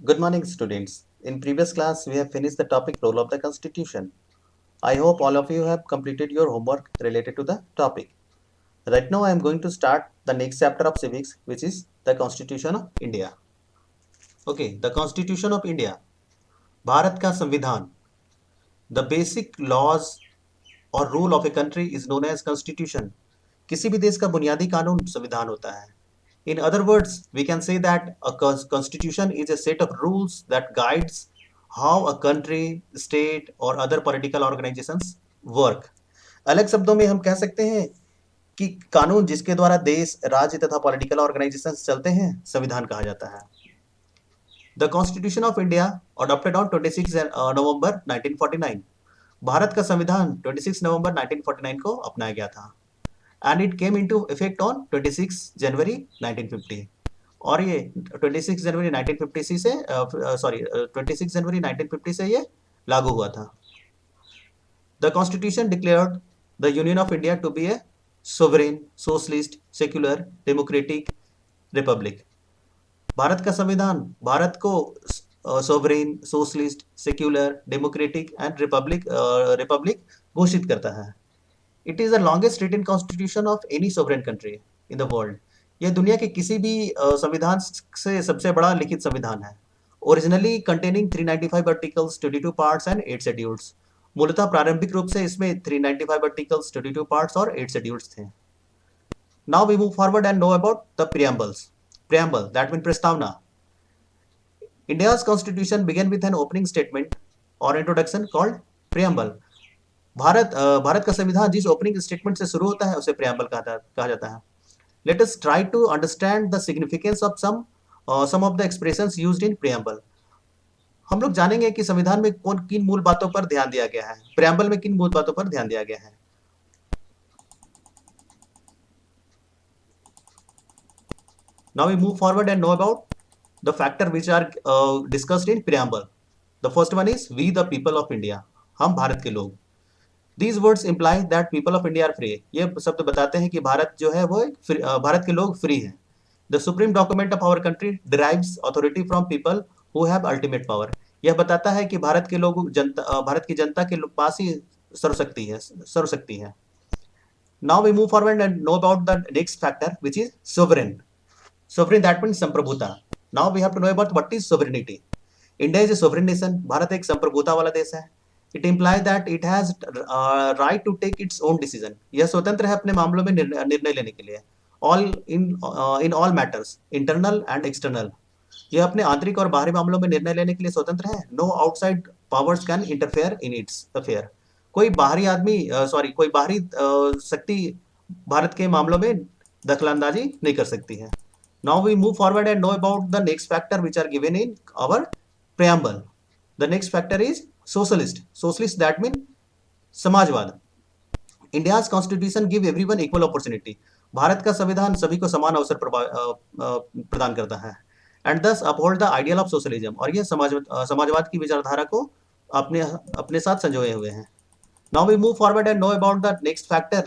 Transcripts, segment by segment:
Good morning, students. In previous class, we have finished the topic role of the Constitution. I hope all of you have completed your homework related to the topic. Right now, I am going to start the next chapter of civics, which is the Constitution of India. Okay, the Constitution of India. Bharat का संविधान. The basic laws or rule of a country is known as Constitution. किसी भी देश का बुनियादी कानून संविधान होता है. In other words, we can say that a constitution is a set of rules that guides how a country, state or other political organizations work. अलग शब्दों में हम कह सकते हैं कि कानून जिसके द्वारा देश, राज्य तथा पॉलिटिकल ऑर्गेनाइजेशंस चलते हैं, संविधान कहा जाता है. The constitution of India adopted on 26 नवंबर 1949. भारत का संविधान 26 नवंबर 1949 को अपनाया गया था. And it came into effect on 26 जनवरी 1950. और ये 26 जनवरी 1950 से 26 जनवरी 1950 से ये लागू हुआ था. The Constitution declared the Union of India to be a sovereign, socialist, secular, democratic republic. Bharat का संविधान भारत को sovereign, socialist, secular, democratic and Republic घोषित करता है. It is the longest written constitution of any sovereign country in the world. यह दुनिया के किसी भी संविधान से सबसे बड़ा लिखित संविधान है. Originally containing 395 articles, 22 parts and 8 schedules. मूलतः प्रारंभिक रूप से इसमें 395 articles, 22 parts और 8 schedules थे. Now we move forward and know about the preambles. Preamble, that means प्रस्तावना. India's constitution began with an opening statement or introduction called preamble. Bharat का संविधान जिस ओपनिंग स्टेटमेंट से शुरू होता है उसे प्रियम्बल कहा जाता है. Let us try to understand the significance of some of the expressions used in preamble. हम लोग जानेंगे कि संविधान में किन मूल बातों पर ध्यान दिया गया है, प्रियम्बल में किन मूल बातों पर ध्यान दिया गया है. Now we move forward and know about the factor which are discussed in preamble. The first one is we the people of India. हम भारत के लोग. These words imply that people of India are free. ये शब्द बताते हैं कि भारत जो है वो भारत के लोग फ्री हैं. The supreme document of our country derives authority from people who have ultimate power. यह बताता है कि भारत की जनता के पास ही सर्वशक्ति है. Now we move forward and know about the next factor, which is sovereign. Sovereign, that means संप्रभुता. Now we have to know about what is sovereignty. India is a sovereign nation. Bharat एक संप्रभुता वाला देश है. It implies that it has right to take its own decision. यह स्वतंत्र है अपने मामलों में निर्णय लेने के लिए. In all matters, internal and external. यह अपने आंतरिक और बाहरी मामलों में निर्णय लेने के लिए स्वतंत्र है. No outside powers can interfere in its affair. कोई बाहरी शक्ति भारत के मामलों में दखलंदाजी नहीं कर सकती है. Now we move forward and know about the next factor which are given in our preamble. The next factor is socialist. Socialist, that means समाजवाद. India's constitution give everyone equal opportunity. Bharat का संविधान सभी को समान अवसर प्रदान करता है. And thus uphold the ideal of socialism. और यह समाजवाद की विचारधारा को अपने साथ संजोए हुए हैं. Now we move forward and know about the next factor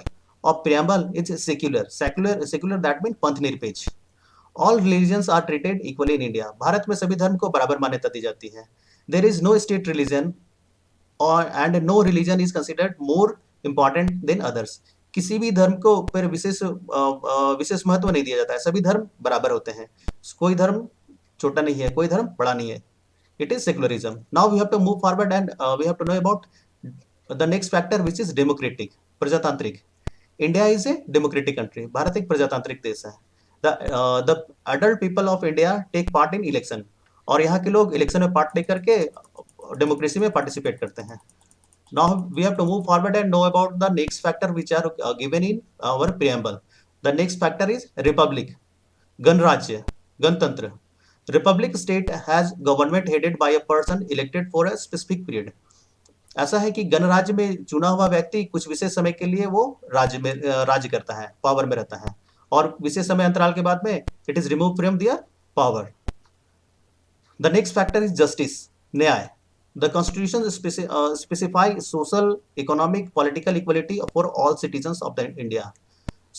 of preamble. It's secular. Secular, that means पंथ निरपेक्ष. All religions are treated equally in India. Bharat में सभी धर्म को बराबर मान्यता दी जाती है. There is no state religion and no religion is considered more important than others. किसी भी धर्म को पर विशेष महत्व नहीं दिया जाता है. सभी धर्म बराबर होते हैं. कोई धर्म छोटा नहीं है, कोई धर्म बड़ा नहीं है. It is secularism. Now we have to move forward and we have to know about the next factor which is democratic. प्रजातांत्रिक. India is a democratic country. Bharat एक प्रजातांत्रिक देश है. The adult people of India take part in election. और यहाँ के लोग election में पार्ट लेकर के डेमोक्रेसी में पार्टिसिपेट करते हैं. Now we have to move forward and know about the next factor which are given in our preamble. The next factor is republic. गणराज्य, गणतंत्र. Republic state has government headed by a person elected for a specific period. ऐसा है कि गणराज्य में चुना हुआ व्यक्ति कुछ विशेष समय के लिए वो राज्य करता है, पावर में रहता है, और विशेष समय अंतराल के बाद में it is remove from their power. The next factor is justice, न्याय. The constitution specifies social, economic, political equality for all citizens of the India.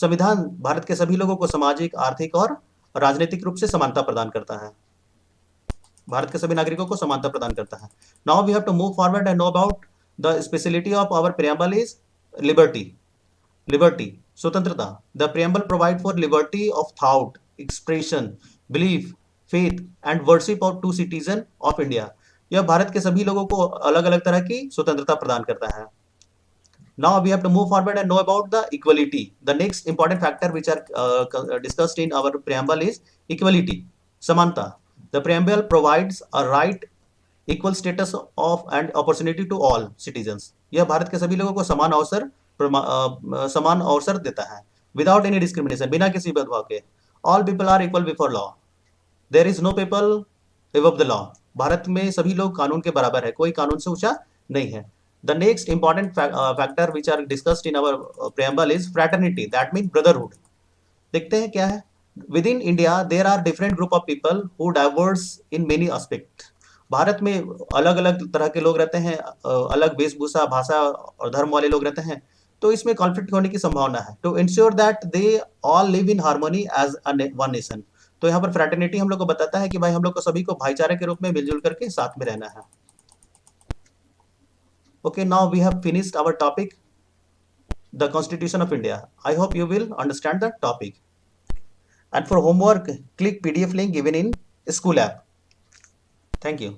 संविधान भारत के सभी लोगों को सामाजिक, आर्थिक और राजनीतिक रूप से समानता प्रदान करता है. भारत के सभी नागरिकों को समानता प्रदान करता है. Now we have to move forward and know about the speciality of our preamble is liberty. Liberty, स्वतंत्रता. The preamble provide for liberty of thought, expression, belief, faith and worship of to citizen of India. यह भारत के सभी लोगों को अलग अलग तरह की स्वतंत्रता प्रदान करता है. Now we have to move forward and know about the equality. The next important factor which are discussed in our preamble is equality, samanta. The preamble provides a right, equal status of and opportunity to all citizens. यह भारत के सभी लोगों को समान अवसर देता है. Without any discrimination, बिना किसी भेदभाव के. All people are equal before law. There is no people above the law. Bharat में सभी लोग कानून के बराबर है, कोई कानून से ऊंचा नहीं है. The next important factor which are discussed in our preamble is fraternity. That means brotherhood. देखते हैं क्या है. Within India, there are different group of people who diverse in many aspects. Bharat में अलग अलग तरह के लोग रहते हैं, अलग वेशभूषा, भाषा और धर्म वाले लोग रहते हैं, तो इसमें कॉन्फ्लिक्ट होने की संभावना है. To ensure that they all live in harmony as one nation. तो यहाँ पर फ्रैटर्निटी हम लोग को बताता है कि भाई हम लोग को सभी को भाईचारे के रूप में मिलजुल करके साथ में रहना है. Okay, now we have finished our topic, the Constitution of India. I hope you will understand the topic. And for homework, click PDF link given in school app. Thank you.